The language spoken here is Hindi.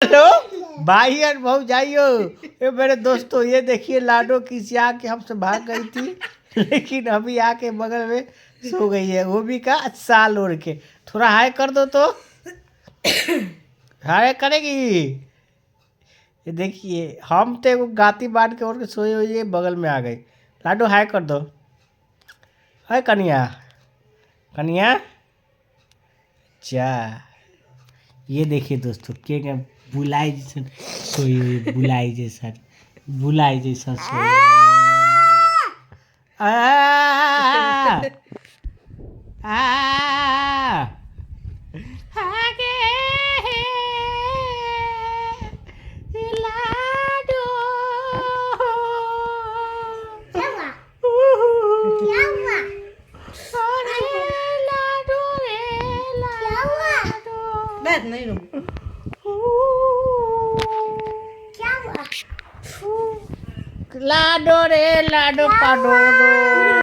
हेलो भाई और भाई जाइयो। ये मेरे दोस्तों ये देखिए लाडो किसी आके हमसे भाग गई थी लेकिन अभी आके बगल में सो गई है, वो भी का साल ओढ़ के। थोड़ा हाय कर दो तो। हाय करेगी। ये देखिए हम तो एगो गाती बांध के ओढ़ के सोई हुई है, बगल में आ गई। लाडो हाय कर दो। हाय कन्या। कन्या चा। ये देखिए दोस्तों के बुलाई जैसन सोई हुई, बुलाई जैसन, बुलाई जैसा सोई आ आ आगे लाडो। अरे लाडो रे लाडो। बैठ नहीं रो। लाडो रे लाडो पाडो।